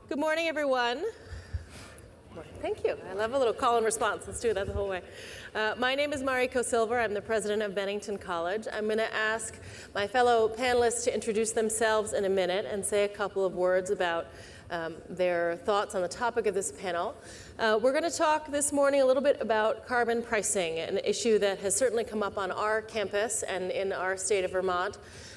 Good morning, everyone. Thank you. I love a little call and response. Let's do that the whole way. My name is Mariko Silver. I'm the president of Bennington College. I'm going to ask my fellow panelists to introduce themselves in a minute and say a couple of words about their thoughts on the topic of this panel. We're going to talk this morning a little bit about carbon pricing, an issue that has certainly come up on our campus and in our state of Vermont.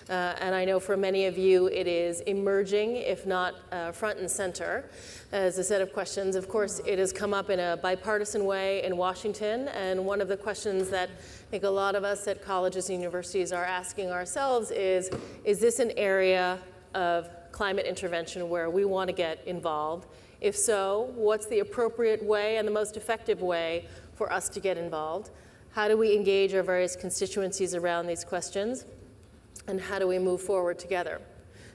And I know for many of you it is emerging, if not front and center, as a set of questions. Of course, it has come up in a bipartisan way in Washington, and one of the questions that I think a lot of us at colleges and universities are asking ourselves is this an area of climate intervention where we want to get involved? If so, what's the appropriate way and the most effective way for us to get involved? How do we engage our various constituencies around these questions? And how do we move forward together?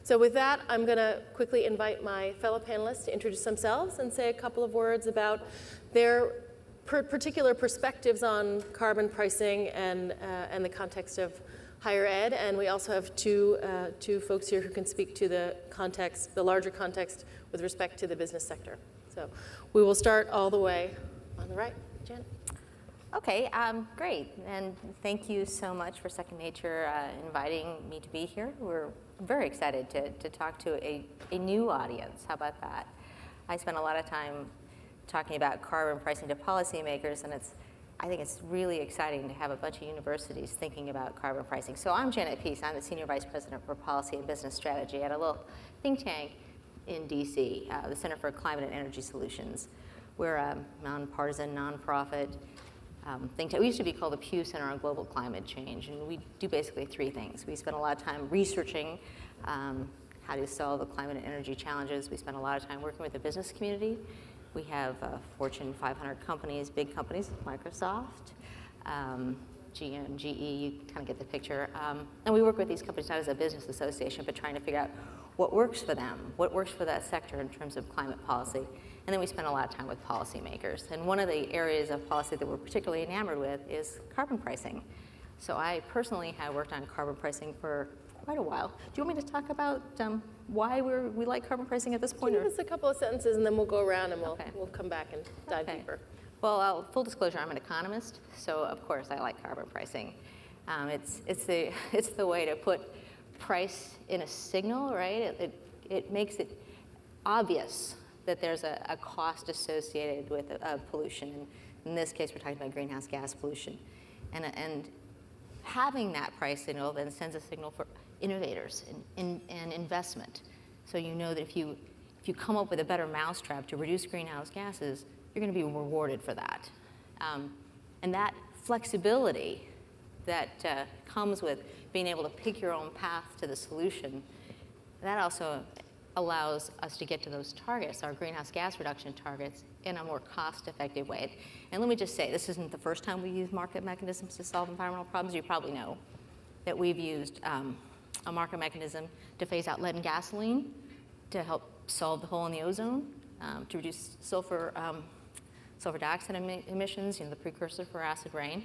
So with that, I'm going to quickly invite my fellow panelists to introduce themselves and say a couple of words about their particular perspectives on carbon pricing and the context of higher ed. And we also have two folks here who can speak to the context, the larger context with respect to the business sector. So we will start all the way on the right. Janet. Okay, great, and thank you so much for Second Nature inviting me to be here. We're very excited to talk to a new audience. How about that? I spent a lot of time talking about carbon pricing to policymakers, and I think it's really exciting to have a bunch of universities thinking about carbon pricing. So I'm Janet Peace. I'm the Senior Vice President for Policy and Business Strategy at a little think tank in DC, the Center for Climate and Energy Solutions. We're a nonpartisan, nonprofit think tank. We used to be called the Pew Center on Global Climate Change, and we do basically three things. We spend a lot of time researching how to solve the climate and energy challenges. We spend a lot of time working with the business community. We have Fortune 500 companies, big companies, Microsoft, GM, GE, you kind of get the picture. And we work with these companies not as a business association, but trying to figure out what works for them, what works for that sector in terms of climate policy. And then we spend a lot of time with policymakers. And one of the areas of policy that we're particularly enamored with is carbon pricing. So I personally have worked on carbon pricing for quite a while. Do you want me to talk about why we like carbon pricing at this point? Give us a couple of sentences and then we'll go around and we'll come back and dive deeper. Well, full disclosure, I'm an economist, so of course I like carbon pricing. It's the way to put price in a signal, right? It makes it obvious that there's a cost associated with pollution. And in this case, we're talking about greenhouse gas pollution. And having that price signal then sends a signal for innovators and investment. So you know that if you come up with a better mousetrap to reduce greenhouse gases, you're going to be rewarded for that. And that flexibility that comes with being able to pick your own path to the solution, that also allows us to get to those targets, our greenhouse gas reduction targets, in a more cost-effective way. And let me just say, this isn't the first time we use market mechanisms to solve environmental problems. You probably know that we've used a market mechanism to phase out lead and gasoline to help solve the hole in the ozone, to reduce sulfur dioxide emissions, the precursor for acid rain.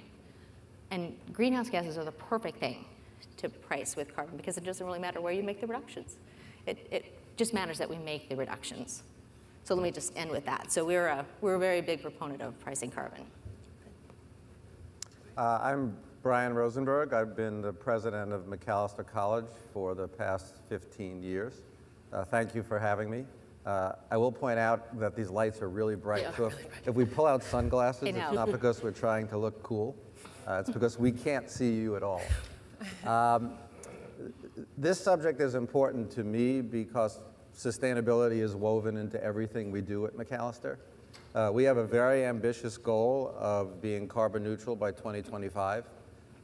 And greenhouse gases are the perfect thing to price with carbon because it doesn't really matter where you make the reductions. It just matters that we make the reductions. So let me just end with that. So we're a very big proponent of pricing carbon. I'm Brian Rosenberg. I've been the president of Macalester College for the past 15 years. Thank you for having me. I will point out that these lights are really bright. So if we pull out sunglasses, it's not because we're trying to look cool. It's because we can't see you at all. This subject is important to me because sustainability is woven into everything we do at Macalester. We have a very ambitious goal of being carbon neutral by 2025.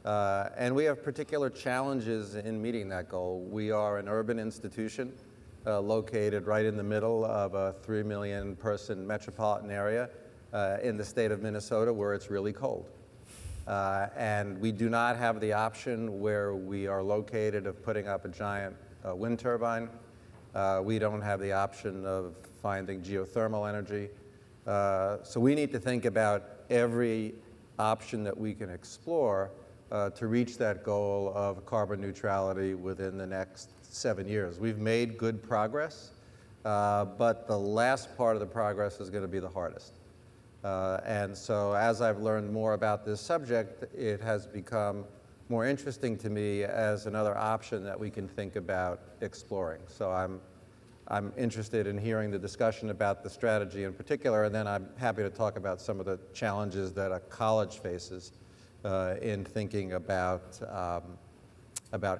And we have particular challenges in meeting that goal. We are an urban institution located right in the middle of a 3 million person metropolitan area in the state of Minnesota where it's really cold. And we do not have the option where we are located of putting up a giant wind turbine. We don't have the option of finding geothermal energy. So we need to think about every option that we can explore to reach that goal of carbon neutrality within the next 7 years. We've made good progress. but the last part of the progress is going to be the hardest. And so as I've learned more about this subject, it has become more interesting to me as another option that we can think about exploring. So I'm interested in hearing the discussion about the strategy in particular, and then I'm happy to talk about some of the challenges that a college faces in thinking about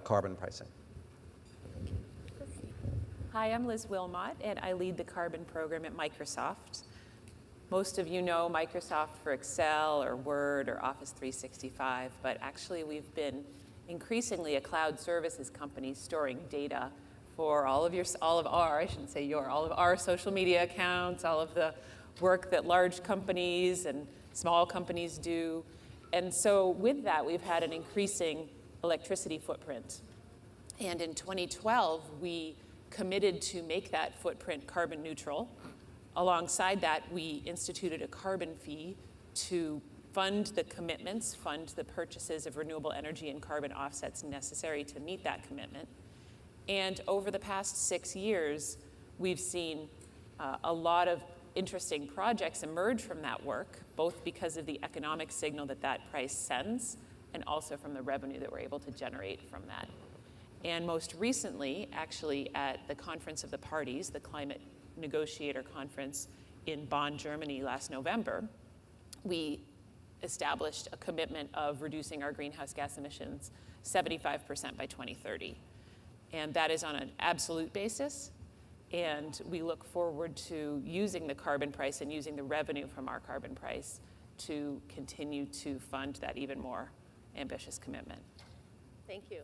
carbon pricing. Hi, I'm Liz Willmott, and I lead the carbon program at Microsoft. Most of you know Microsoft for Excel or Word or Office 365, but actually we've been increasingly a cloud services company storing data for all of our social media accounts, all of the work that large companies and small companies do. And so with that, we've had an increasing electricity footprint. And in 2012, we committed to make that footprint carbon neutral. Alongside that, we instituted a carbon fee to fund the commitments, fund the purchases of renewable energy and carbon offsets necessary to meet that commitment. And over the past 6 years, we've seen a lot of interesting projects emerge from that work, both because of the economic signal that that price sends, and also from the revenue that we're able to generate from that. And most recently, actually at the Conference of the Parties, the Climate Negotiator Conference in Bonn, Germany last November, we established a commitment of reducing our greenhouse gas emissions 75% by 2030. And that is on an absolute basis. And we look forward to using the carbon price and using the revenue from our carbon price to continue to fund that even more ambitious commitment. Thank you.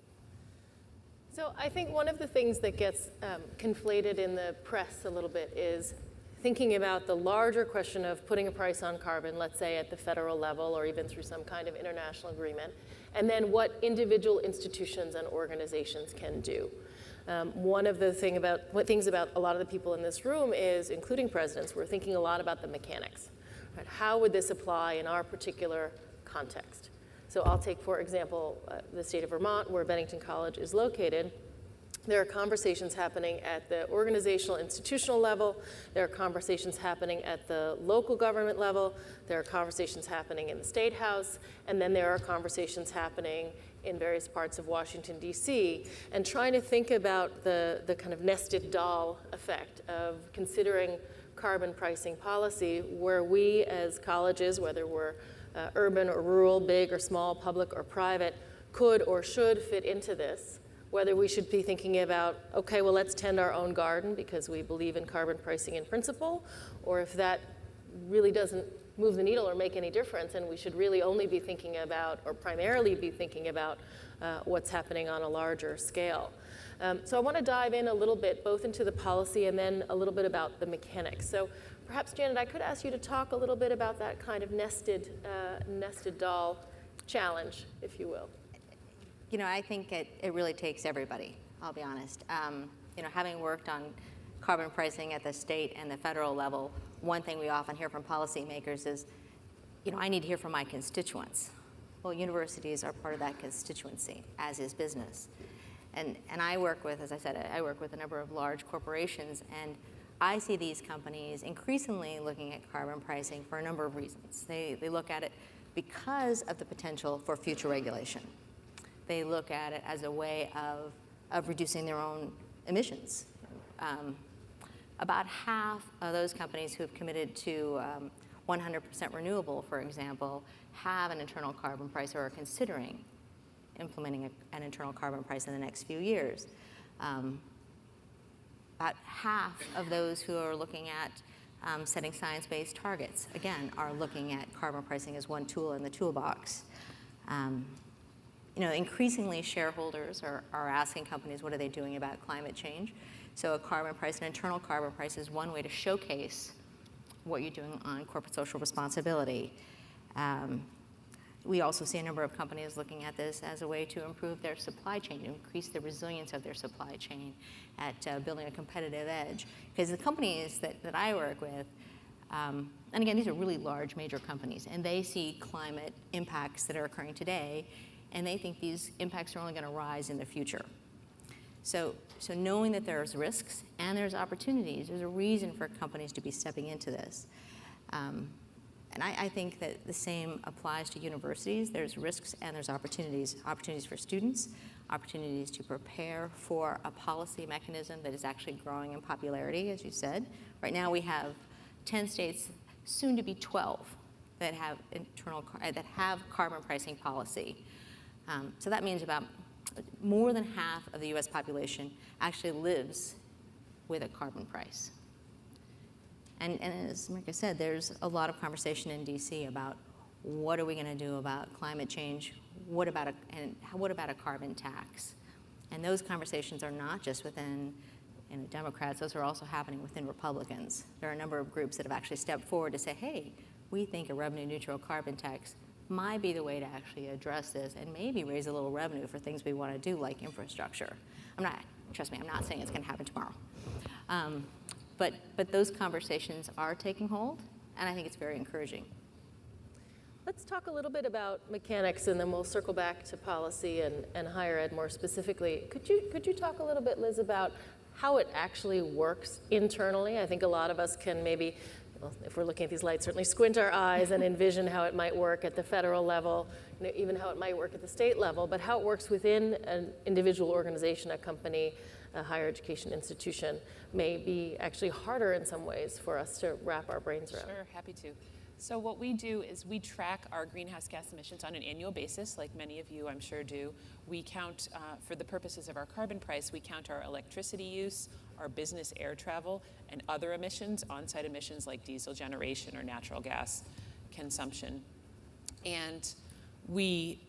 So I think one of the things that gets conflated in the press a little bit is thinking about the larger question of putting a price on carbon, let's say at the federal level or even through some kind of international agreement, and then what individual institutions and organizations can do. One of the things about a lot of the people in this room is, including presidents, we're thinking a lot about the mechanics. Right? How would this apply in our particular context? So I'll take, for example, the state of Vermont, where Bennington College is located. There are conversations happening at the organizational, institutional level. There are conversations happening at the local government level. There are conversations happening in the State House. And then there are conversations happening in various parts of Washington, D.C., and trying to think about the kind of nested doll effect of considering carbon pricing policy, where we as colleges, whether we're urban or rural, big or small, public or private, could or should fit into this. Whether we should be thinking about, okay, well, let's tend our own garden because we believe in carbon pricing in principle, or if that really doesn't move the needle or make any difference, and we should really only be thinking about, or primarily be thinking about, what's happening on a larger scale. So I want to dive in a little bit, both into the policy and then a little bit about the mechanics. So perhaps, Janet, I could ask you to talk a little bit about that kind of nested doll challenge, if you will. You know, I think it really takes everybody, I'll be honest. You know, having worked on carbon pricing at the state and the federal level, one thing we often hear from policymakers is, you know, I need to hear from my constituents. Well, universities are part of that constituency, as is business. And I work with, as I said, I work with a number of large corporations, and I see these companies increasingly looking at carbon pricing for a number of reasons. They look at it because of the potential for future regulation. They look at it as a way of reducing their own emissions. About half of those companies who have committed to 100% renewable, for example, have an internal carbon price or are considering implementing an internal carbon price in the next few years. About half of those who are looking at setting science-based targets, again, are looking at carbon pricing as one tool in the toolbox. You know, increasingly shareholders are asking companies, what are they doing about climate change? So a carbon price, an internal carbon price, is one way to showcase what you're doing on corporate social responsibility. We also see a number of companies looking at this as a way to improve their supply chain, to increase the resilience of their supply chain, at building a competitive edge. Because the companies that I work with, and again, these are really large, major companies, and they see climate impacts that are occurring today, and they think these impacts are only going to rise in the future. So knowing that there's risks and there's opportunities, there's a reason for companies to be stepping into this. And I think that the same applies to universities. There's risks and there's opportunities. Opportunities for students, opportunities to prepare for a policy mechanism that is actually growing in popularity, as you said. Right now we have 10 states, soon to be 12, that have that have carbon pricing policy. So that means about more than half of the US population actually lives with a carbon price. And as Mariko said, there's a lot of conversation in DC about what are we going to do about climate change, what about a carbon tax? And those conversations are not just within Democrats, those are also happening within Republicans. There are a number of groups that have actually stepped forward to say, hey, we think a revenue neutral carbon tax might be the way to actually address this and maybe raise a little revenue for things we want to do like infrastructure. Trust me, I'm not saying it's going to happen tomorrow. But those conversations are taking hold, and I think it's very encouraging. Let's talk a little bit about mechanics, and then we'll circle back to policy and higher ed more specifically. Could you talk a little bit, Liz, about how it actually works internally? I think a lot of us can maybe, well, if we're looking at these lights, certainly squint our eyes and envision how it might work at the federal level, even how it might work at the state level, but how it works within an individual organization, a company, a higher education institution may be actually harder in some ways for us to wrap our brains around. Sure, happy to. So what we do is we track our greenhouse gas emissions on an annual basis, like many of you I'm sure do. We count, for the purposes of our carbon price, we count our electricity use, our business air travel, and other emissions, on-site emissions like diesel generation or natural gas consumption. And we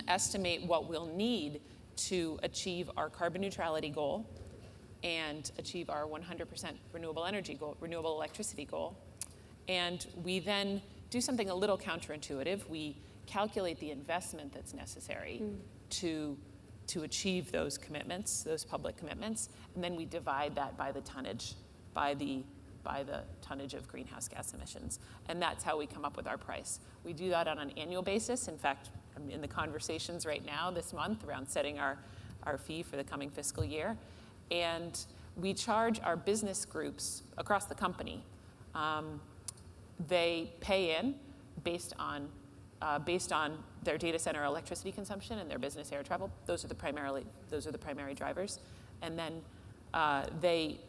estimate what we'll need to achieve our carbon neutrality goal and achieve our 100% renewable energy goal, renewable electricity goal. And we then do something a little counterintuitive. We calculate the investment that's necessary to achieve those commitments, those public commitments, and then we divide that by the tonnage, by the tonnage of greenhouse gas emissions. And that's how we come up with our price. We do that on an annual basis. In fact, I'm in the conversations right now this month around setting our fee for the coming fiscal year. And we charge our business groups across the company. They pay in based on their data center electricity consumption and their business air travel. Those are the primary drivers. And then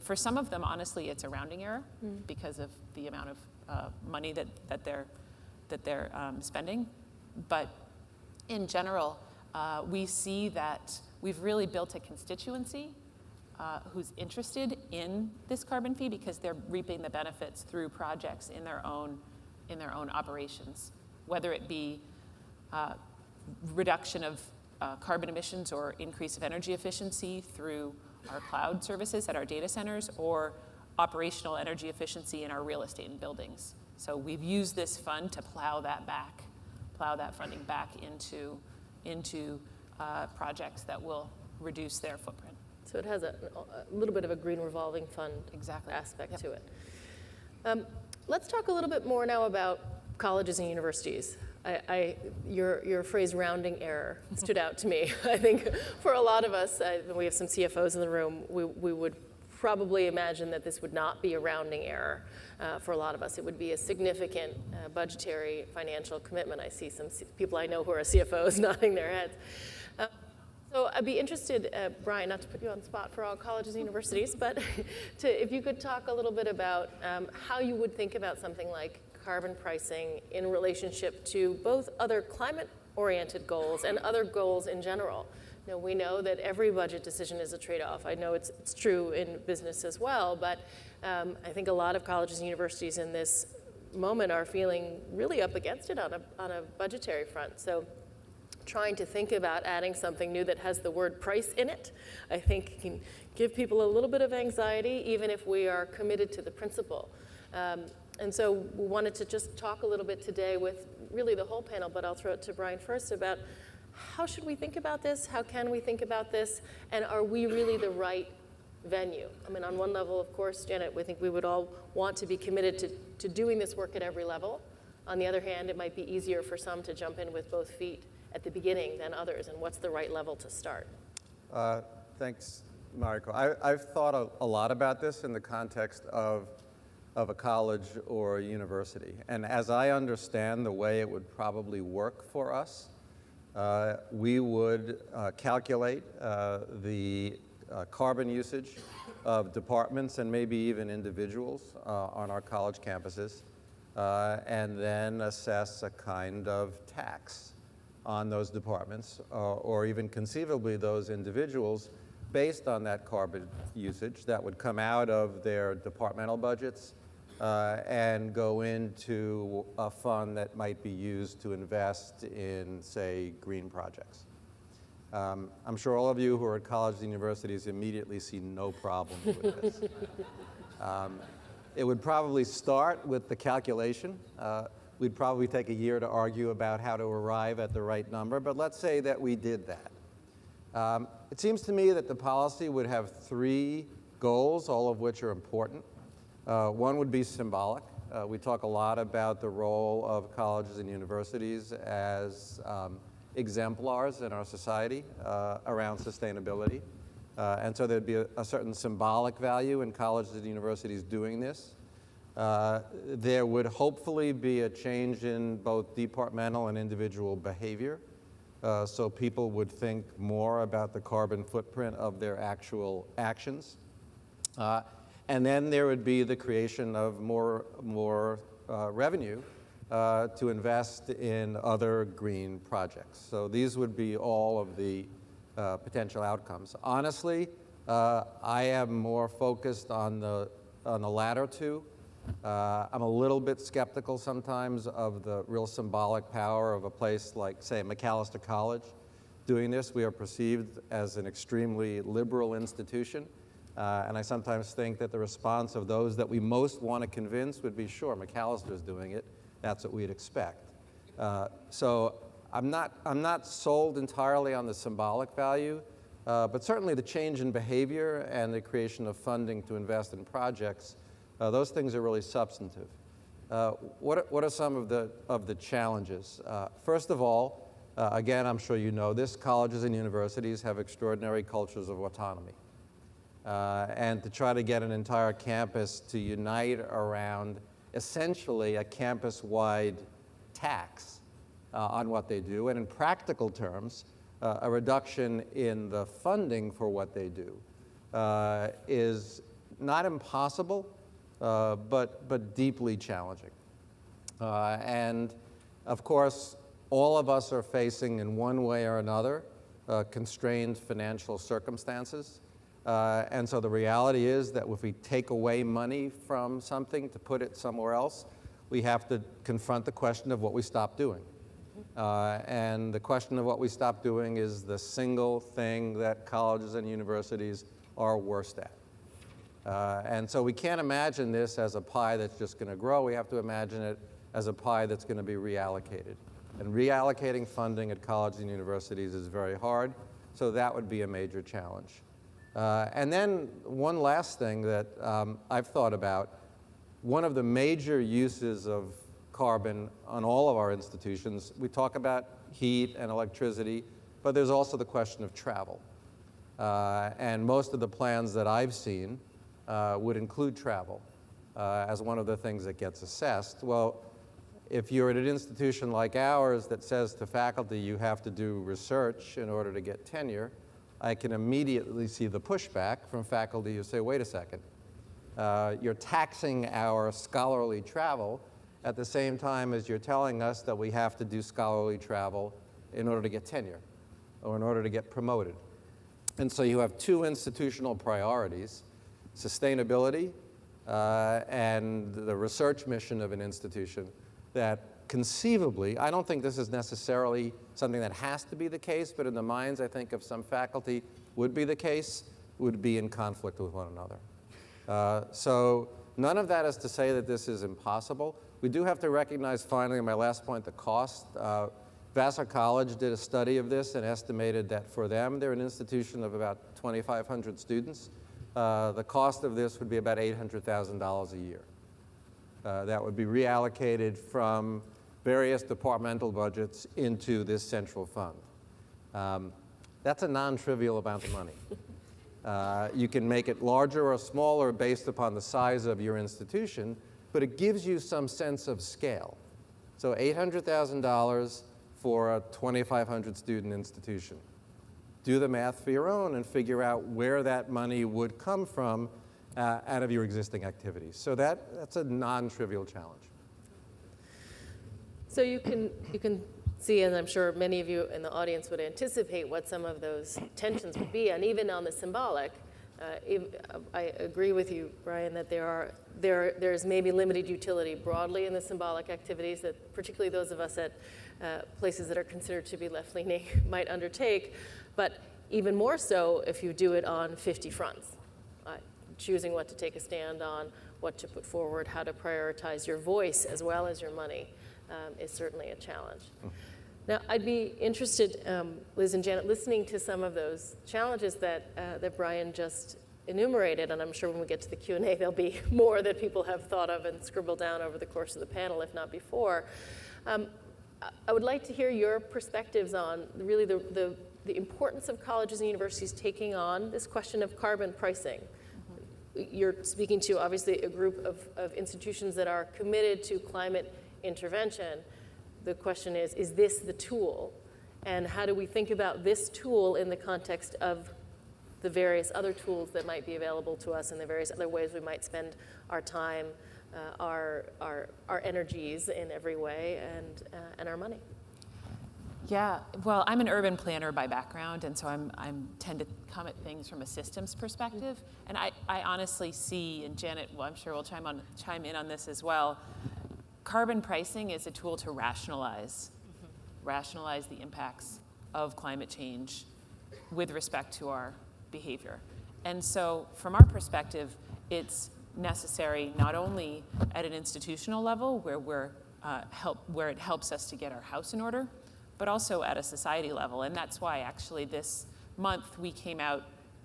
for some of them, honestly, it's a rounding error because of the amount of money that they're spending. But in general, we see that we've really built a constituency who's interested in this carbon fee because they're reaping the benefits through projects in their own operations, whether it be reduction of carbon emissions or increase of energy efficiency through our cloud services at our data centers, or operational energy efficiency in our real estate and buildings. So we've used this fund to plow that funding back into projects that will reduce their footprint. So it has a little bit of a green revolving fund aspect to it. Let's talk a little bit more now about colleges and universities. Your phrase rounding error stood out to me. I think for a lot of us, we have some CFOs in the room, we would probably imagine that this would not be a rounding error. For a lot of us, it would be a significant budgetary financial commitment. I see some people I know who are CFOs nodding their heads. So I'd be interested, Brian, not to put you on the spot for all colleges and universities, but if you could talk a little bit about how you would think about something like carbon pricing in relationship to both other climate-oriented goals and other goals in general. You know, we know that every budget decision is a trade-off. I know it's true in business as well, but I think a lot of colleges and universities in this moment are feeling really up against it on a budgetary front. So trying to think about adding something new that has the word price in it, I think can give people a little bit of anxiety, even if we are committed to the principle. And so we wanted to just talk a little bit today with really the whole panel, but I'll throw it to Brian first about how should we think about this? How can we think about this? And are we really the right venue? I mean, on one level, of course, Janet, we think we would all want to be committed to doing this work at every level. On the other hand, it might be easier for some to jump in with both feet at the beginning than others, and what's the right level to start? Thanks, Mariko. I've thought a lot about this in the context of a college or a university. And as I understand the way it would probably work for us, we would calculate the carbon usage of departments and maybe even individuals on our college campuses, and then assess a kind of tax on those departments, or even conceivably those individuals based on that carbon usage that would come out of their departmental budgets and go into a fund that might be used to invest in, say, green projects. I'm sure all of you who are at colleges and universities immediately see no problem with this. It would probably start with the calculation. We'd probably take a year to argue about how to arrive at the right number, but let's say that we did that. It seems to me that the policy would have three goals, all of which are important. One would be symbolic. We talk a lot about the role of colleges and universities as exemplars in our society around sustainability. And so there'd be a certain symbolic value in colleges and universities doing this. There would hopefully be a change in both departmental and individual behavior. So people would think more about the carbon footprint of their actual actions. And then there would be the creation of more revenue to invest in other green projects. So these would be all of the potential outcomes. Honestly, I am more focused on the latter two. I'm a little bit skeptical sometimes of the real symbolic power of a place like, say, Macalester College doing this. We are perceived as an extremely liberal institution. And I sometimes think that the response of those that we most want to convince would be, sure, Macalester's doing it. That's what we'd expect. So I'm not sold entirely on the symbolic value, but certainly the change in behavior and the creation of funding to invest in projects, those things are really substantive. What are some of the challenges? First of all, again, I'm sure you know this, colleges and universities have extraordinary cultures of autonomy. And to try to get an entire campus to unite around essentially a campus-wide tax on what they do, and in practical terms, a reduction in the funding for what they do is not impossible, but deeply challenging. And of course, all of us are facing in one way or another constrained financial circumstances. And so the reality is that if we take away money from something to put it somewhere else, we have to confront the question of what we stop doing. And the question of what we stop doing is the single thing that colleges and universities are worst at. And so we can't imagine this as a pie that's just going to grow. We have to imagine it as a pie that's going to be reallocated. And reallocating funding at colleges and universities is very hard, so that would be a major challenge. And then one last thing that I've thought about, one of the major uses of carbon on all of our institutions, we talk about heat and electricity, but there's also the question of travel. And most of the plans that I've seen would include travel as one of the things that gets assessed. Well, if you're at an institution like ours that says to faculty you have to do research in order to get tenure, I can immediately see the pushback from faculty who say, wait a second, you're taxing our scholarly travel at the same time as you're telling us that we have to do scholarly travel in order to get tenure or in order to get promoted. And so you have two institutional priorities, sustainability and the research mission of an institution that conceivably, I don't think this is necessarily something that has to be the case, but in the minds, I think, of some faculty would be the case, would be in conflict with one another. So none of that is to say that this is impossible. We do have to recognize, finally, my last point, the cost. Vassar College did a study of this and estimated that for them, they're an institution of about 2,500 students. The cost of this would be about $800,000 a year. That would be reallocated from various departmental budgets into this central fund. That's a non-trivial amount of money. You can make it larger or smaller based upon the size of your institution, but it gives you some sense of scale. So $800,000 for a 2,500 student institution. Do the math for your own and figure out where that money would come from out of your existing activities. So that's a non-trivial challenge. So you can see, and I'm sure many of you in the audience would anticipate what some of those tensions would be, and even on the symbolic, I agree with you, Brian, that there's maybe limited utility broadly in the symbolic activities that particularly those of us at places that are considered to be left-leaning might undertake, but even more so if you do it on 50 fronts, choosing what to take a stand on, what to put forward, how to prioritize your voice as well as your money is certainly a challenge. Now, I'd be interested, Liz and Janet, listening to some of those challenges that Brian just enumerated, and I'm sure when we get to the Q&A, there'll be more that people have thought of and scribbled down over the course of the panel, if not before. I would like to hear your perspectives on really the importance of colleges and universities taking on this question of carbon pricing. You're speaking to, obviously, a group of institutions that are committed to climate intervention. The question is this the tool? And how do we think about this tool in the context of the various other tools that might be available to us and the various other ways we might spend our time, our energies in every way, and our money? Yeah, well, I'm an urban planner by background, and so I tend to come at things from a systems perspective. And I honestly see, and Janet, well, I'm sure will chime in on this as well, carbon pricing is a tool to rationalize the impacts of climate change with respect to our behavior. And so from our perspective, it's necessary not only at an institutional level where it helps us to get our house in order, but also at a society level. And that's why actually this month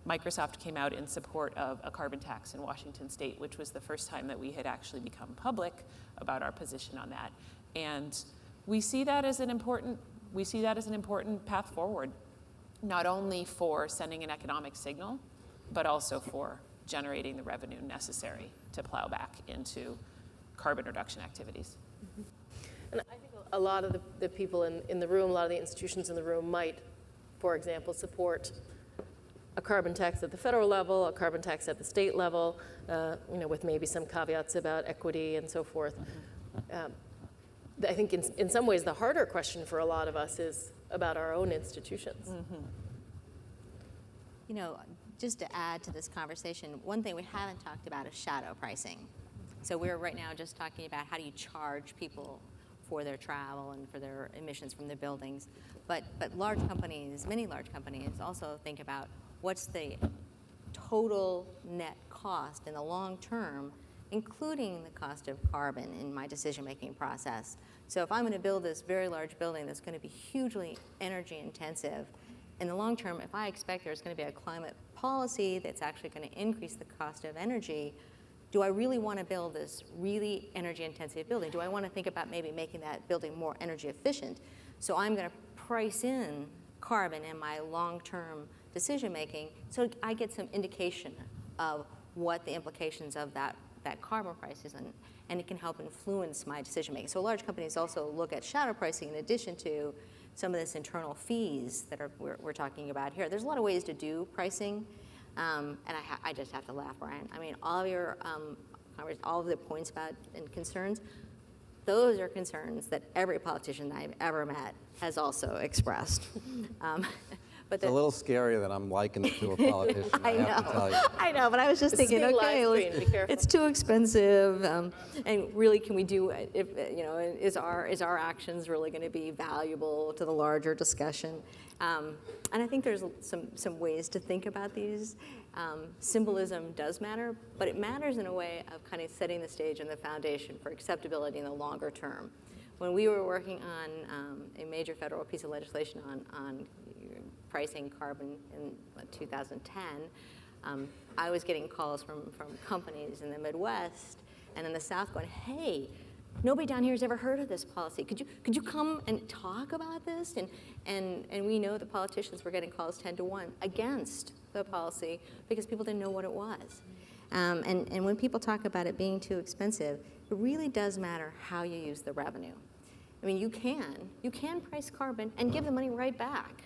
Microsoft came out in support of a carbon tax in Washington State, which was the first time that we had actually become public about our position on that. And we see that as an important path forward, not only for sending an economic signal, but also for generating the revenue necessary to plow back into carbon reduction activities. And I think a lot of the people in the room, a lot of the institutions in the room might, for example, support a carbon tax at the federal level, a carbon tax at the state level, with maybe some caveats about equity and so forth. I think in some ways the harder question for a lot of us is about our own institutions. You know, just to add to this conversation, one thing we haven't talked about is shadow pricing. So we're right now just talking about how do you charge people for their travel and for their emissions from their buildings. But large companies, many large companies also think about what's the total net cost in the long term, including the cost of carbon in my decision-making process. So if I'm going to build this very large building that's going to be hugely energy intensive, in the long term, if I expect there's going to be a climate policy that's actually going to increase the cost of energy, do I really want to build this really energy intensive building? Do I want to think about maybe making that building more energy efficient? So I'm going to price in carbon in my long-term decision making so I get some indication of what the implications of that carbon price is, and it can help influence my decision making. So large companies also look at shadow pricing in addition to some of this internal fees that we're talking about here. There's a lot of ways to do pricing, and I just have to laugh, Brian. I mean, all of the points about and concerns, those are concerns that every politician I've ever met has also expressed. But it's a little scary that I'm likened to a politician, I have to tell you. I know, but I was just thinking, okay, it's too expensive, and really, can we do? Is our actions really going to be valuable to the larger discussion? And I think there's some ways to think about these. Symbolism does matter, but it matters in a way of kind of setting the stage and the foundation for acceptability in the longer term. When we were working on a major federal piece of legislation on pricing carbon in 2010, I was getting calls from companies in the Midwest and in the South going, hey, nobody down here has ever heard of this policy. Could you come and talk about this? And we know that politicians were getting calls 10 to 1 against the policy because people didn't know what it was. And when people talk about it being too expensive, it really does matter how you use the revenue. I mean, you can price carbon and give the money right back,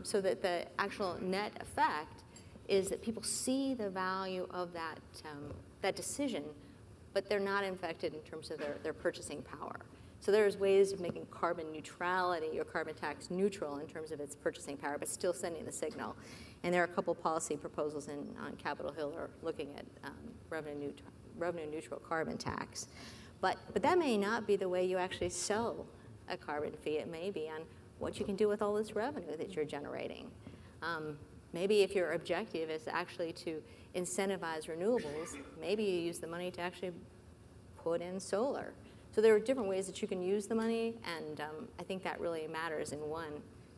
so that the actual net effect is that people see the value of that decision, but they're not affected in terms of their purchasing power. So there's ways of making carbon neutrality or carbon tax neutral in terms of its purchasing power, but still sending the signal. And there are a couple policy proposals on Capitol Hill are looking at revenue neutral carbon tax. But that may not be the way you actually sell a carbon fee. It may be on what you can do with all this revenue that you're generating. Maybe if your objective is actually to incentivize renewables, maybe you use the money to actually put in solar. So there are different ways that you can use the money, and I think that really matters in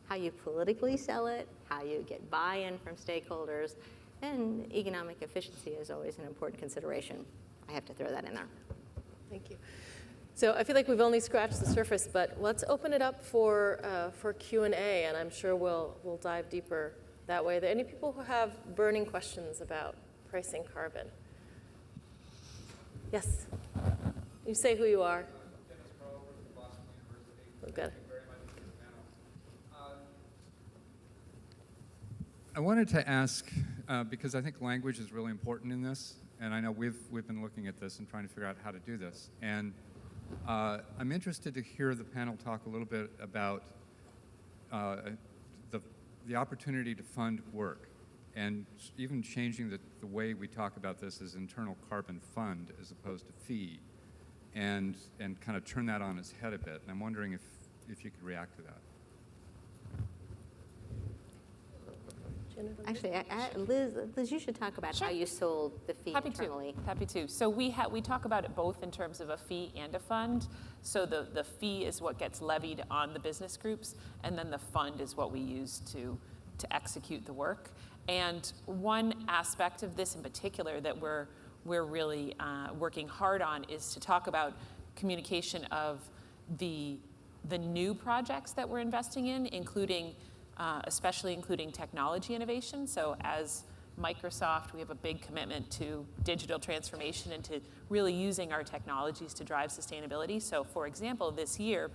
how you politically sell it, how you get buy-in from stakeholders, and economic efficiency is always an important consideration. I have to throw that in there. Thank you. So I feel like we've only scratched the surface, but let's open it up for Q&A, and I'm sure we'll dive deeper that way. Are there any people who have burning questions about pricing carbon? Yes. You say who you are. Oh, good. I wanted to ask, because I think language is really important in this, and I know we've been looking at this and trying to figure out how to do this. And I'm interested to hear the panel talk a little bit about the opportunity to fund work, and even changing the way we talk about this as internal carbon fund as opposed to fee, and kind of turn that on its head a bit. And I'm wondering if you could react to that. Actually, Liz, you should talk about how you sold the fee internally. Happy to. So we talk about it both in terms of a fee and a fund. So the fee is what gets levied on the business groups, and then the fund is what we use to execute the work. And one aspect of this in particular that we're really working hard on is to talk about communication of the new projects that we're investing in, especially including technology innovation. So as Microsoft, we have a big commitment to digital transformation and to really using our technologies to drive sustainability. So for example, this year,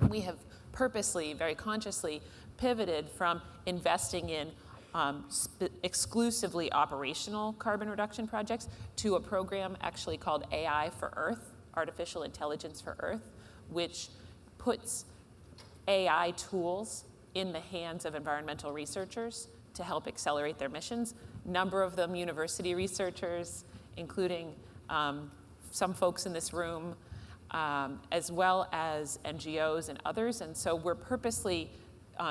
we have purposely, very consciously pivoted from investing in exclusively operational carbon reduction projects to a program actually called AI for Earth, Artificial Intelligence for Earth, which puts AI tools in the hands of environmental researchers to help accelerate their missions. Number of them university researchers, including some folks in this room, as well as NGOs and others. And so we're purposely,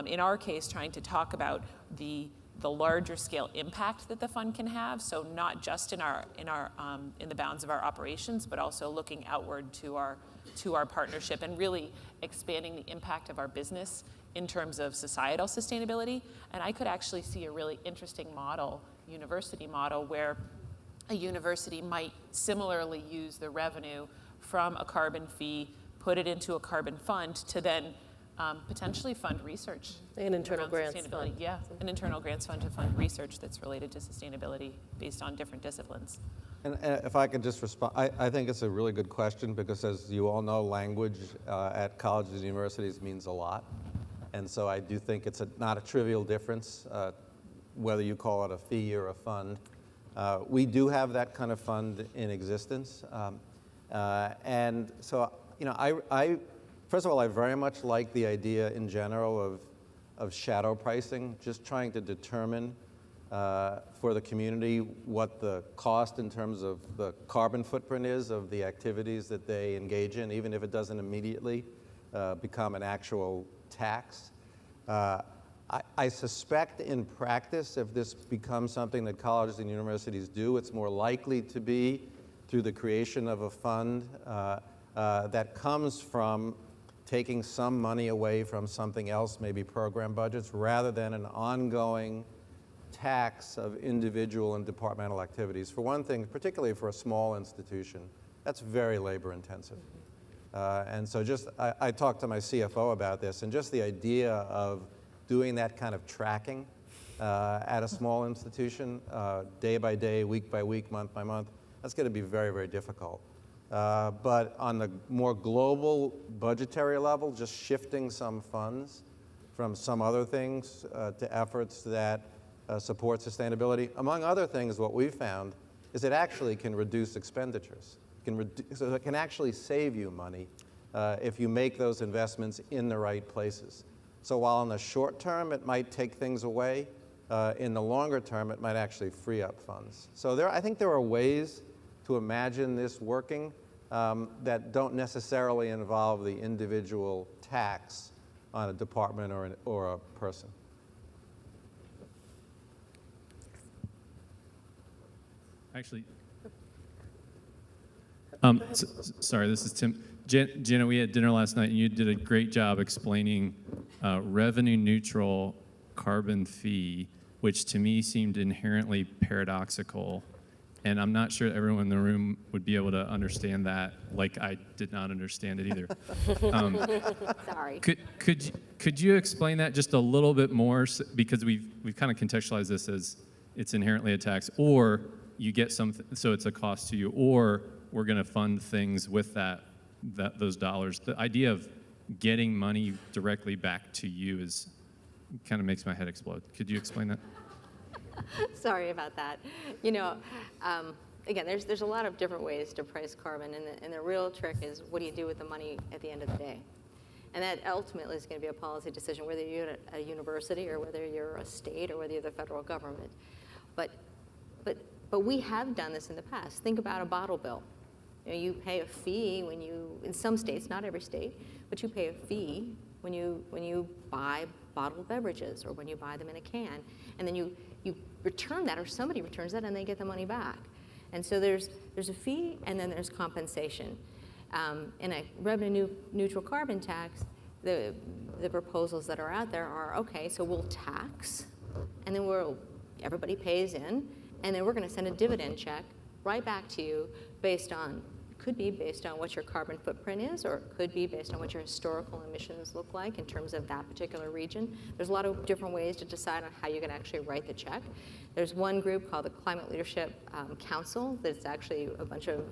in our case, trying to talk about the larger scale impact that the fund can have. So not just in the bounds of our operations, but also looking outward to our partnership and really expanding the impact of our business in terms of societal sustainability. And I could actually see a really interesting model, university model, where a university might similarly use the revenue from a carbon fee, put it into a carbon fund to then potentially fund research. An internal grants sustainability. fund. Yeah, an internal grants fund to fund research that's related to sustainability based on different disciplines. And if I could just respond, I think it's a really good question because, as you all know, language at colleges and universities means a lot. And so I do think it's not a trivial difference, whether you call it a fee or a fund. We do have that kind of fund in existence. And so, first of all, I very much like the idea in general of shadow pricing, just trying to determine for the community what the cost in terms of the carbon footprint is of the activities that they engage in, even if it doesn't immediately become an actual tax. I suspect in practice, if this becomes something that colleges and universities do, it's more likely to be through the creation of a fund that comes from taking some money away from something else, maybe program budgets, rather than an ongoing tax of individual and departmental activities. For one thing, particularly for a small institution, that's very labor intensive. And so I talked to my CFO about this, and just the idea of doing that kind of tracking at a small institution, day by day, week by week, month by month, that's going to be very, very difficult. But on the more global budgetary level, just shifting some funds from some other things to efforts that support sustainability, among other things, what we've found is it actually can reduce expenditures. So it can actually save you money if you make those investments in the right places. So while in the short term it might take things away, in the longer term it might actually free up funds. So I think there are ways to imagine this working that don't necessarily involve the individual tax on a department or a person. Actually, sorry, this is Tim. Jenna, we had dinner last night, and you did a great job explaining revenue-neutral carbon fee, which to me seemed inherently paradoxical. And I'm not sure everyone in the room would be able to understand that, like I did not understand it either. Sorry. Could you explain that just a little bit more? Because we've kind of contextualized this as it's inherently a tax, or you get something, so it's a cost to you, or we're going to fund things with those dollars. The idea of getting money directly back to you is kind of makes my head explode. Could you explain that? Sorry about that. You know, again, there's a lot of different ways to price carbon, and the real trick is what do you do with the money at the end of the day? And that ultimately is going to be a policy decision, whether you're at a university or whether you're a state or whether you're the federal government. But we have done this in the past. Think about a bottle bill. You know, you pay a fee when you, in some states, not every state, but you pay a fee when you buy bottled beverages or when you buy them in a can, and then you return that, or somebody returns that, and they get the money back. And so there's a fee, and then there's compensation. In a revenue-neutral carbon tax, the proposals that are out there are, okay, so we'll tax, and then everybody pays in, and then we're going to send a dividend check right back to you could be based on what your carbon footprint is, or it could be based on what your historical emissions look like in terms of that particular region. There's a lot of different ways to decide on how you can actually write the check. There's one group called the Climate Leadership Council that's actually a bunch of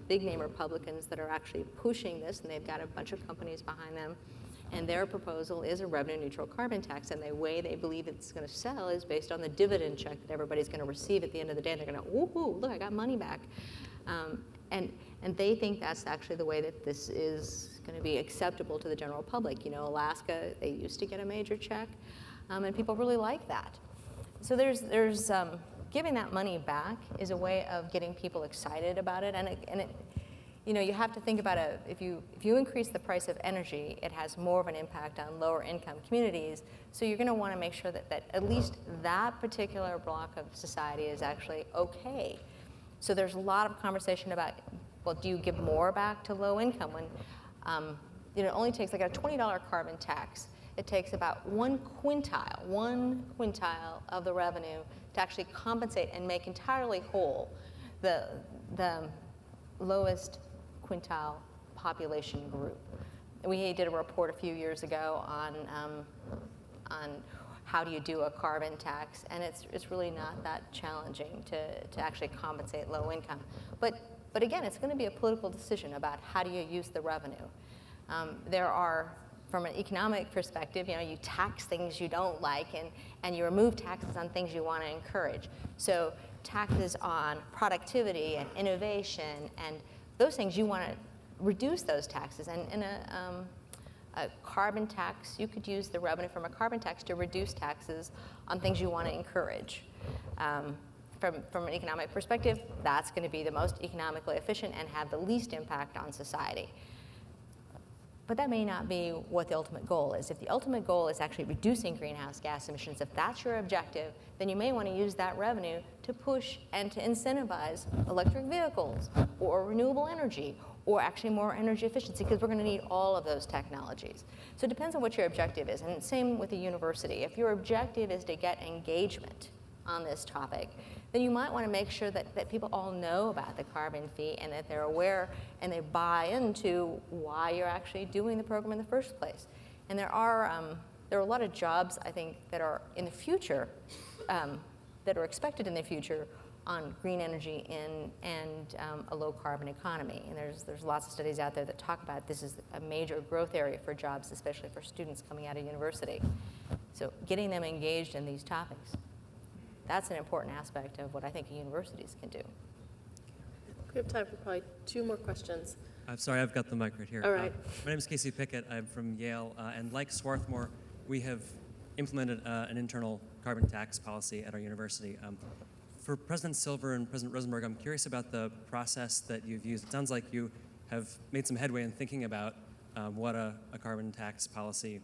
big name Republicans that are actually pushing this, and they've got a bunch of companies behind them. And their proposal is a revenue-neutral carbon tax, and the way they believe it's going to sell is based on the dividend check that everybody's going to receive at the end of the day. And they're going to, ooh, look, I got money back. And they think that's actually the way that this is going to be acceptable to the general public. You know, Alaska, they used to get a major check, and people really like that. So there's giving that money back is a way of getting people excited about it, and it you know, you have to think about it. If you increase the price of energy, it has more of an impact on lower income communities. So you're going to want to make sure that at least that particular block of society is actually okay. So there's a lot of conversation about, well, do you give more back to low income when, you know, it only takes like a $20 carbon tax. It takes about one quintile of the revenue to actually compensate and make entirely whole the lowest quintile population group. We did a report a few years ago on how do you do a carbon tax, and it's really not that challenging to actually compensate low income. But again, it's going to be a political decision about how do you use the revenue. There are, from an economic perspective, you know, you tax things you don't like, and you remove taxes on things you want to encourage. So taxes on productivity and innovation and those things, you want to reduce those taxes. And in a carbon tax, you could use the revenue from a carbon tax to reduce taxes on things you want to encourage. From an economic perspective, that's going to be the most economically efficient and have the least impact on society. But that may not be what the ultimate goal is. If the ultimate goal is actually reducing greenhouse gas emissions, if that's your objective, then you may want to use that revenue to push and to incentivize electric vehicles or renewable energy or actually more energy efficiency, because we're going to need all of those technologies. So it depends on what your objective is. And same with the university. If your objective is to get engagement on this topic, then you might want to make sure that people all know about the carbon fee and that they're aware and they buy into why you're actually doing the program in the first place. And there are there are a lot of jobs, I think, that are in the future, that are expected in the future on green energy and a low carbon economy. And there's lots of studies out there that talk about this is a major growth area for jobs, especially for students coming out of university. So getting them engaged in these topics, that's an important aspect of what I think universities can do. We have time for probably 2 more questions. I'm sorry, I've got the mic right here. All right. My name is Casey Pickett. I'm from Yale, and like Swarthmore, we have implemented an internal carbon tax policy at our university. For President Silver and President Rosenberg, I'm curious about the process that you've used. It sounds like you have made some headway in thinking about what a carbon tax policy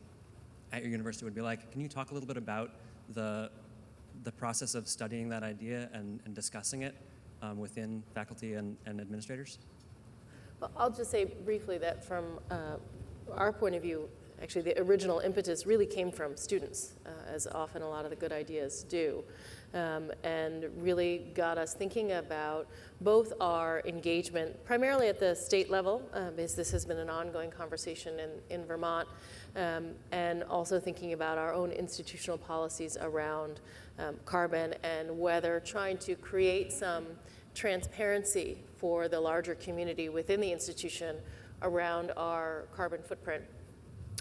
at your university would be like. Can you talk a little bit about the process of studying that idea and discussing it within faculty and administrators? Well, I'll just say briefly that from our point of view, actually the original impetus really came from students, as often a lot of the good ideas do, and really got us thinking about both our engagement, primarily at the state level, because this has been an ongoing conversation in Vermont, and also thinking about our own institutional policies around carbon and whether trying to create some transparency for the larger community within the institution around our carbon footprint,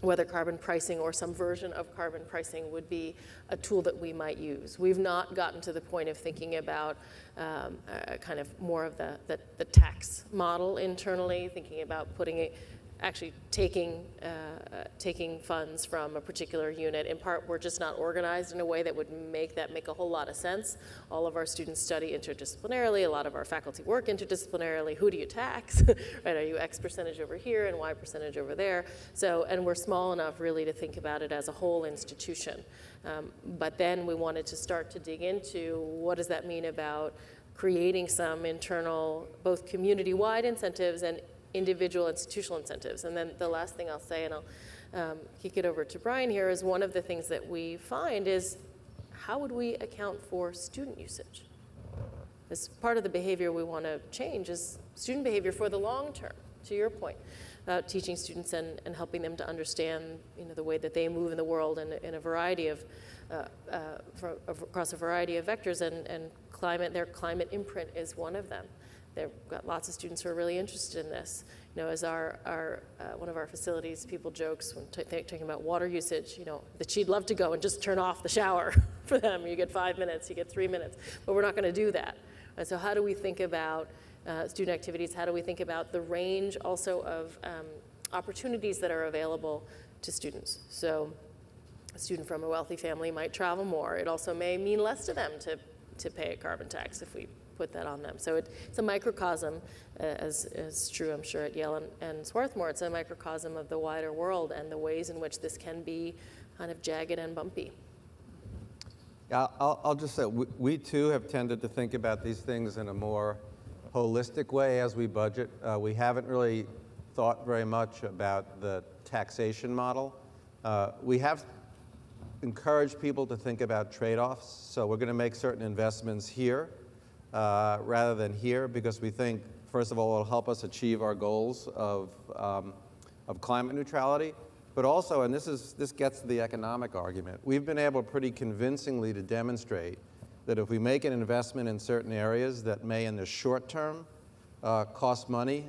whether carbon pricing or some version of carbon pricing would be a tool that we might use. We've not gotten to the point of thinking about kind of more of the tax model internally, thinking about putting it, actually taking funds from a particular unit. In part, we're just not organized in a way that would make a whole lot of sense. All of our students study interdisciplinarily. A lot of our faculty work interdisciplinarily. Who do you tax? Right? Are you X percentage over here and Y percentage over there? So, and we're small enough really to think about it as a whole institution. But then we wanted to start to dig into what does that mean about creating some internal, both community-wide incentives and individual institutional incentives. And then the last thing I'll say, and I'll kick it over to Brian here, is one of the things that we find is how would we account for student usage? As part of the behavior we want to change is student behavior for the long term, to your point, about teaching students and helping them to understand the way that they move in the world in a variety of, across a variety of vectors, and their climate imprint is one of them. They've got lots of students who are really interested in this. As one of our facilities, people jokes when talking about water usage, that she'd love to go and just turn off the shower for them. You get 5 minutes, you get 3 minutes, but we're not going to do that. And so how do we think about student activities? How do we think about the range also of opportunities that are available to students? So a student from a wealthy family might travel more. It also may mean less to them to pay a carbon tax if we put that on them. So it's a microcosm, as is true, I'm sure, at Yale and Swarthmore. It's a microcosm of the wider world and the ways in which this can be kind of jagged and bumpy. Yeah, I'll just say, we too have tended to think about these things in a more holistic way as we budget. We haven't really thought very much about the taxation model. We have encouraged people to think about trade-offs, so we're going to make certain investments here rather than here, because we think, first of all, it'll help us achieve our goals of climate neutrality, but also, and this gets to the economic argument, we've been able pretty convincingly to demonstrate that if we make an investment in certain areas that may in the short term cost money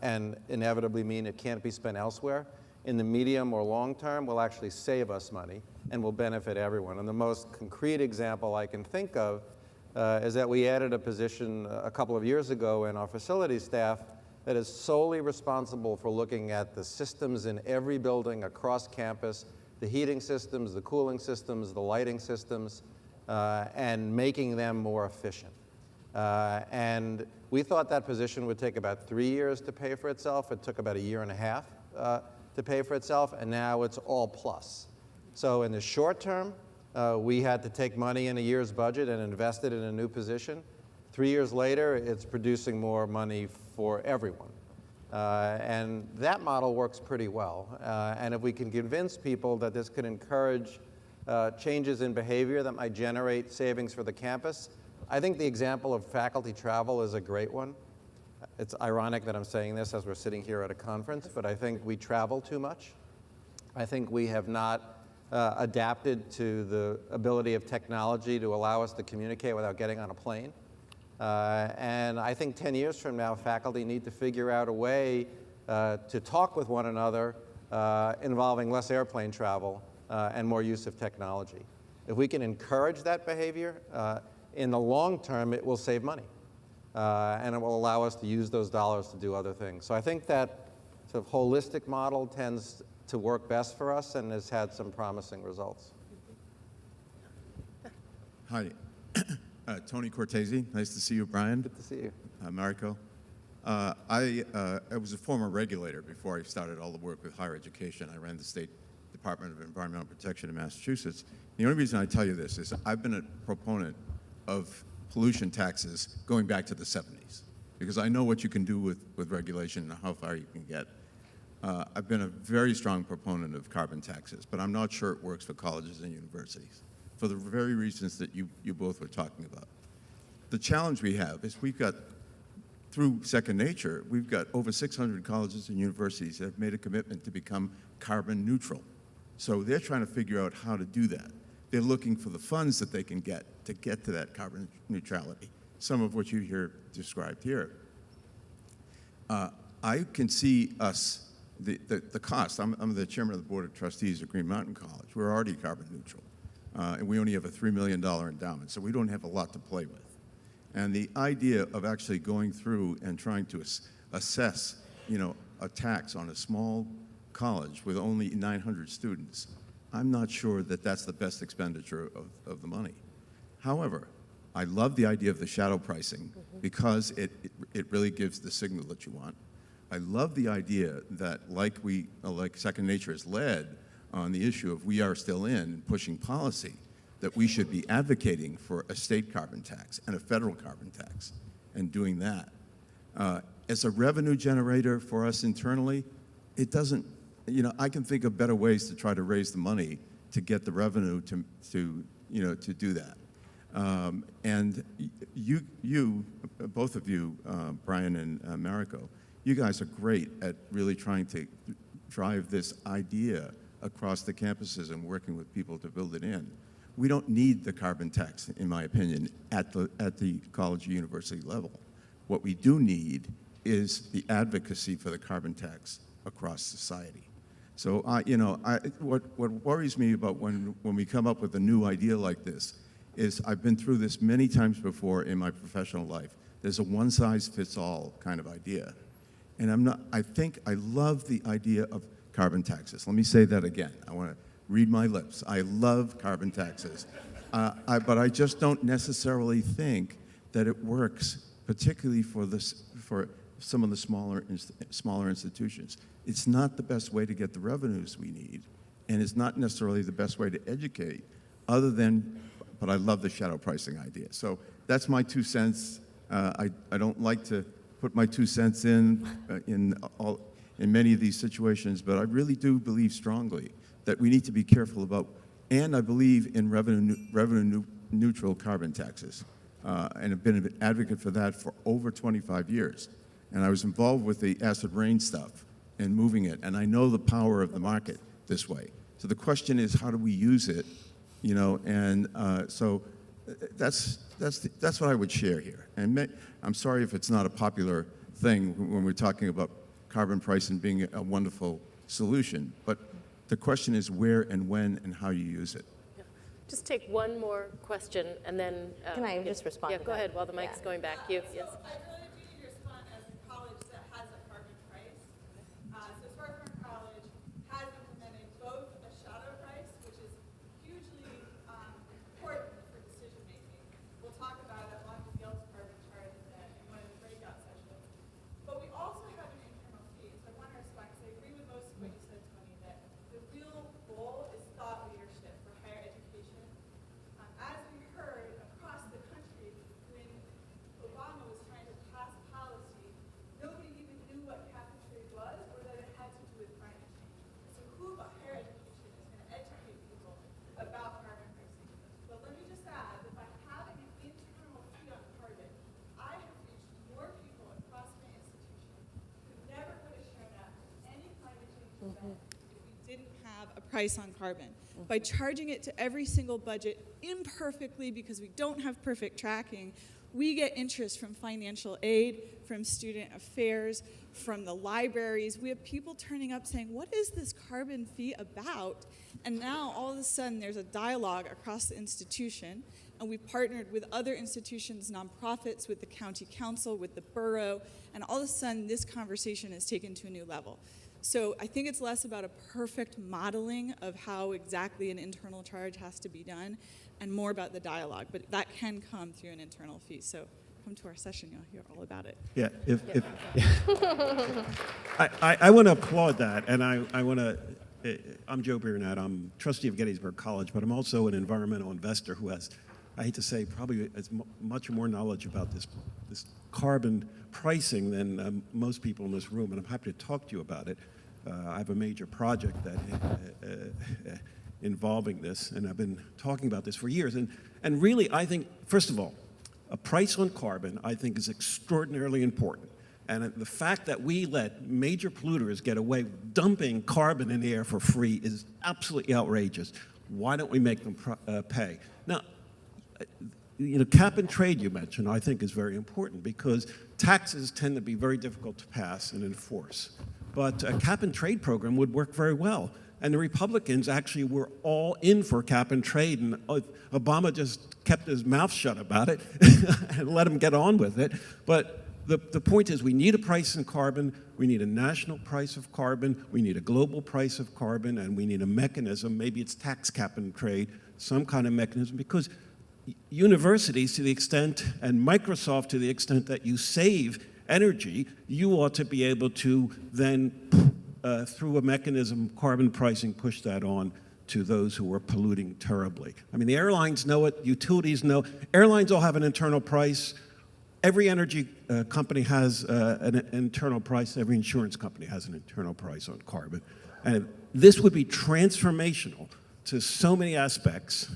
and inevitably mean it can't be spent elsewhere, in the medium or long term will actually save us money and will benefit everyone. And the most concrete example I can think of is that we added a position a couple of years ago in our facilities staff that is solely responsible for looking at the systems in every building across campus, the heating systems, the cooling systems, the lighting systems, and making them more efficient. And we thought that position would take about 3 years to pay for itself. It took about 1.5 years to pay for itself, and now it's all plus. So in the short term, we had to take money in a year's budget and invest it in a new position. 3 years later, it's producing more money for everyone. And that model works pretty well. And if we can convince people that this could encourage changes in behavior that might generate savings for the campus, I think the example of faculty travel is a great one. It's ironic that I'm saying this as we're sitting here at a conference, but I think we travel too much. I think we have not adapted to the ability of technology to allow us to communicate without getting on a plane. And I think 10 years from now, faculty need to figure out a way to talk with one another involving less airplane travel and more use of technology. If we can encourage that behavior, in the long term, it will save money. And it will allow us to use those dollars to do other things. So I think that sort of holistic model tends to work best for us and has had some promising results. Hi, Tony Cortese. Nice to see you, Brian. Good to see you. Mariko. I was a former regulator before I started all the work with higher education. I ran the State Department of Environmental Protection in Massachusetts. The only reason I tell you this is I've been a proponent of pollution taxes going back to the 70s, because I know what you can do with regulation and how far you can get. I've been a very strong proponent of carbon taxes, but I'm not sure it works for colleges and universities for the very reasons that you both were talking about. The challenge we have is we've got, through Second Nature, we've got over 600 colleges and universities that have made a commitment to become carbon neutral. So they're trying to figure out how to do that. They're looking for the funds that they can get to that carbon neutrality, some of what you hear described here. I can see us, the cost. I'm the chairman of the board of trustees at Green Mountain College. We're already carbon neutral, and we only have a $3 million endowment, so we don't have a lot to play with. And the idea of actually going through and trying to assess, a tax on a small college with only 900 students, I'm not sure that that's the best expenditure of the money. However, I love the idea of the shadow pricing because it really gives the signal that you want. I love the idea that like Second Nature has led on the issue of we are still in pushing policy, that we should be advocating for a state carbon tax and a federal carbon tax and doing that. As a revenue generator for us internally, it doesn't, I can think of better ways to try to raise the money to get the revenue to do that. And you, both of you, Brian and Mariko, you guys are great at really trying to drive this idea across the campuses and working with people to build it in. We don't need the carbon tax, in my opinion, at the college or university level. What we do need is the advocacy for the carbon tax across society. So, what worries me about when we come up with a new idea like this is I've been through this many times before in my professional life. There's a one-size-fits-all kind of idea. And I think I love the idea of carbon taxes. Let me say that again. I want to read my lips. I love carbon taxes. But I just don't necessarily think that it works, particularly for some of the smaller institutions. It's not the best way to get the revenues we need, and it's not necessarily the best way to educate, but I love the shadow pricing idea. So that's my 2 cents. I don't like to put my 2 cents in many of these situations, but I really do believe strongly that we need to be careful about, and I believe in revenue neutral carbon taxes, and have been an advocate for that for over 25 years. And I was involved with the acid rain stuff and moving it, and I know the power of the market this way. So the question is, how do we use it? So that's what I would share here. And I'm sorry if it's not a popular thing when we're talking about carbon pricing being a wonderful solution, but the question is where and when and how you use it. Yeah. Just take one more question and then. Can I just respond Yeah, to go that? ahead while the mic's going back. You, yes. So I really do need to respond as a college that has a carbon price. So Rosenberg College has implemented both a shadow price, which is hugely important for decision making. We'll talk about it along with Yale's carbon chart in one of the breakout sessions. But we also have an internal fee. So I want to respond because I agree with most of what you said, Tony, that the real goal is thought leadership for higher education. As we heard across the country, when Obama was trying to pass policy, nobody even knew what cap and trade was or that it had to do with climate change. So who about higher education is going to educate people about carbon pricing? But let me just add that by having an internal fee on carbon, I have reached more people across my institution who never would have shown up to any climate change event if we didn't have a price on carbon. By charging it to every single budget imperfectly, because we don't have perfect tracking, we get interest from financial aid, from student affairs, from the libraries. We have people turning up saying, what is this carbon fee about? And now all of a sudden there's a dialogue across the institution, and we've partnered with other institutions, nonprofits, with the county council, with the borough, and all of a sudden this conversation is taken to a new level. So I think it's less about a perfect modeling of how exactly an internal charge has to be done, and more about the dialogue. But that can come through an internal fee. So come to our session, you'll hear all about it. Yeah, I want to applaud that, and I want to, I'm Joe Biernat, I'm trustee of Gettysburg College, but I'm also an environmental investor who has, I hate to say, probably as much more knowledge about this carbon pricing than most people in this room, and I'm happy to talk to you about it. I have a major project that involving this, and I've been talking about this for years. And really, I think, first of all, a price on carbon, I think, is extraordinarily important. And the fact that we let major polluters get away with dumping carbon in the air for free is absolutely outrageous. Why don't we make them pay? Now, cap and trade you mentioned, I think is very important because taxes tend to be very difficult to pass and enforce. But a cap and trade program would work very well. And the Republicans actually were all in for cap and trade, and Obama just kept his mouth shut about it and let him get on with it. But the point is we need a price on carbon, we need a national price of carbon, we need a global price of carbon, and we need a mechanism, maybe it's tax cap and trade, some kind of mechanism, because universities to the extent, and Microsoft to the extent that you save energy, you ought to be able to then, through a mechanism, carbon pricing, push that on to those who are polluting terribly. I mean, the airlines know it, utilities know. Airlines all have an internal price. Every energy company has an internal price. Every insurance company has an internal price on carbon. And this would be transformational to so many aspects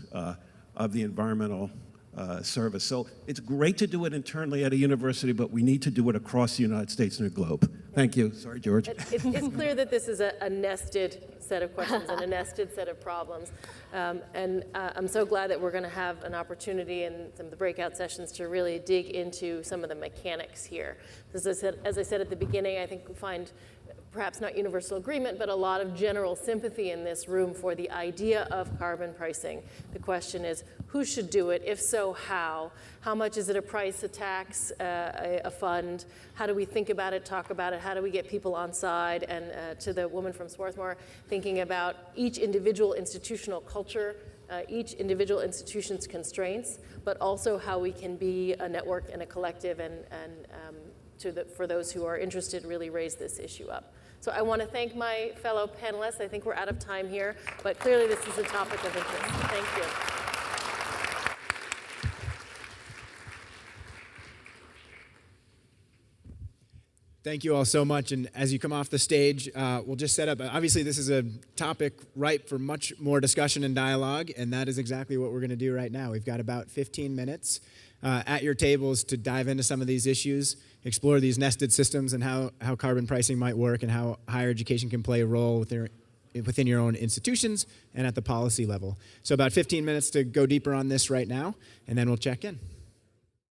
of the environmental service. So it's great to do it internally at a university, but we need to do it across the United States and the globe. Thank you. Sorry, George. It's clear that this is a nested set of questions and a nested set of problems. I'm so glad that we're going to have an opportunity in some of the breakout sessions to really dig into some of the mechanics here. As I said at the beginning, I think we find perhaps not universal agreement, but a lot of general sympathy in this room for the idea of carbon pricing. The question is, who should do it? If so, how? How much is it a price, a tax, a fund? How do we think about it, talk about it? How do we get people on side? And to the woman from Swarthmore, thinking about each individual institutional culture, each individual institution's constraints, but also how we can be a network and a collective and for those who are interested, really raise this issue up. So I want to thank my fellow panelists. I think we're out of time here, but clearly this is a topic of interest. Thank you. Thank you all so much. And as you come off the stage, we'll just set up. Obviously, this is a topic ripe for much more discussion and dialogue, and that is exactly what we're going to do right now. We've got about 15 minutes at your tables to dive into some of these issues, explore these nested systems and how carbon pricing might work and how higher education can play a role within your own institutions and at the policy level. So about 15 minutes to go deeper on this right now, and then we'll check in.